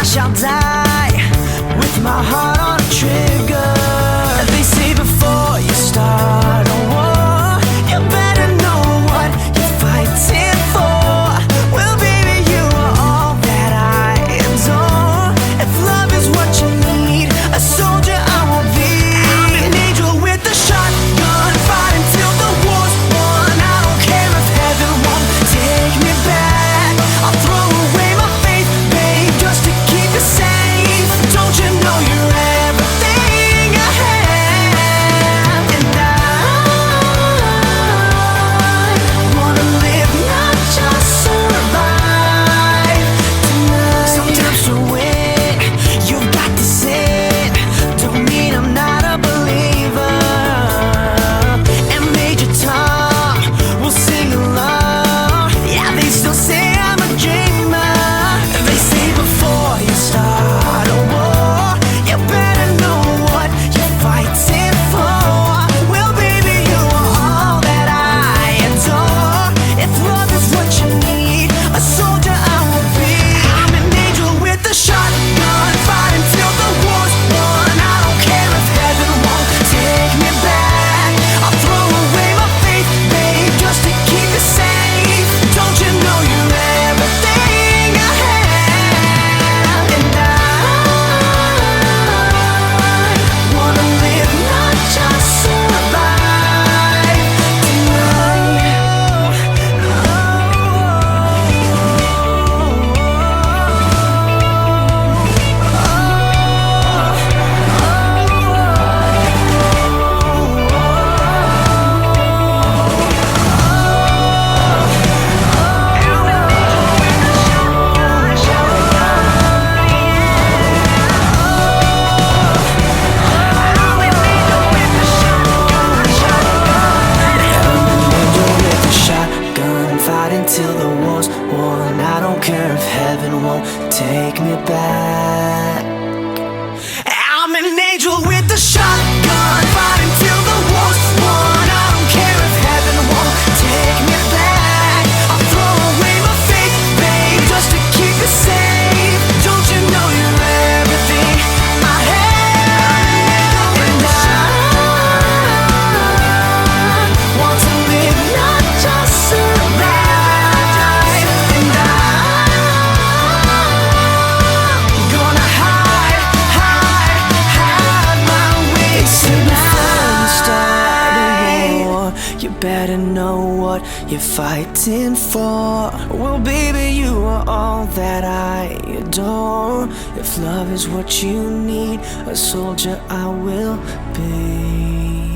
Shall die with my heart on a trigger. They say before you start a war, you better know what you're fighting for. Well, baby, you are all that I adore. If love is what you need, a soldier I will be. I'm an angel with a shotgun, fighting till the war's won. I don't care if heaven won't take me back. I'll throw away my faith, babe, just to keep you safe. Don't you know you're everything I have? And I wanna live, not just survive tonight. Sometimes to win, you've got to sin. Don't mean I'm not a believer. And Major Tom will sing along. Yeah, they still say I'm a dreamer. They say before you start a war, you better know what you're fighting for. Well, baby, you are all that I adore. If love is what you need, a soldier I will be. I'm an angel with a shotgun, fighting till the war's won. I don't care if heaven won't take me back. I'll throw away my faith, babe, just to keep you safe. Don't you know you're everything I have? And I wanna live, not just survive till the war's won. I don't care if heaven won't take me back. I'm an angel with a shotgun, fighting till the war's won. I don't care if heaven won't take me back. I'll throw away my faith, babe, just to keep you safe. Don't you know you're everything I have? And I want to live, not just survive. You better know what you're fighting for. Well, baby, you are all that I adore. If love is what you need, a soldier I will be.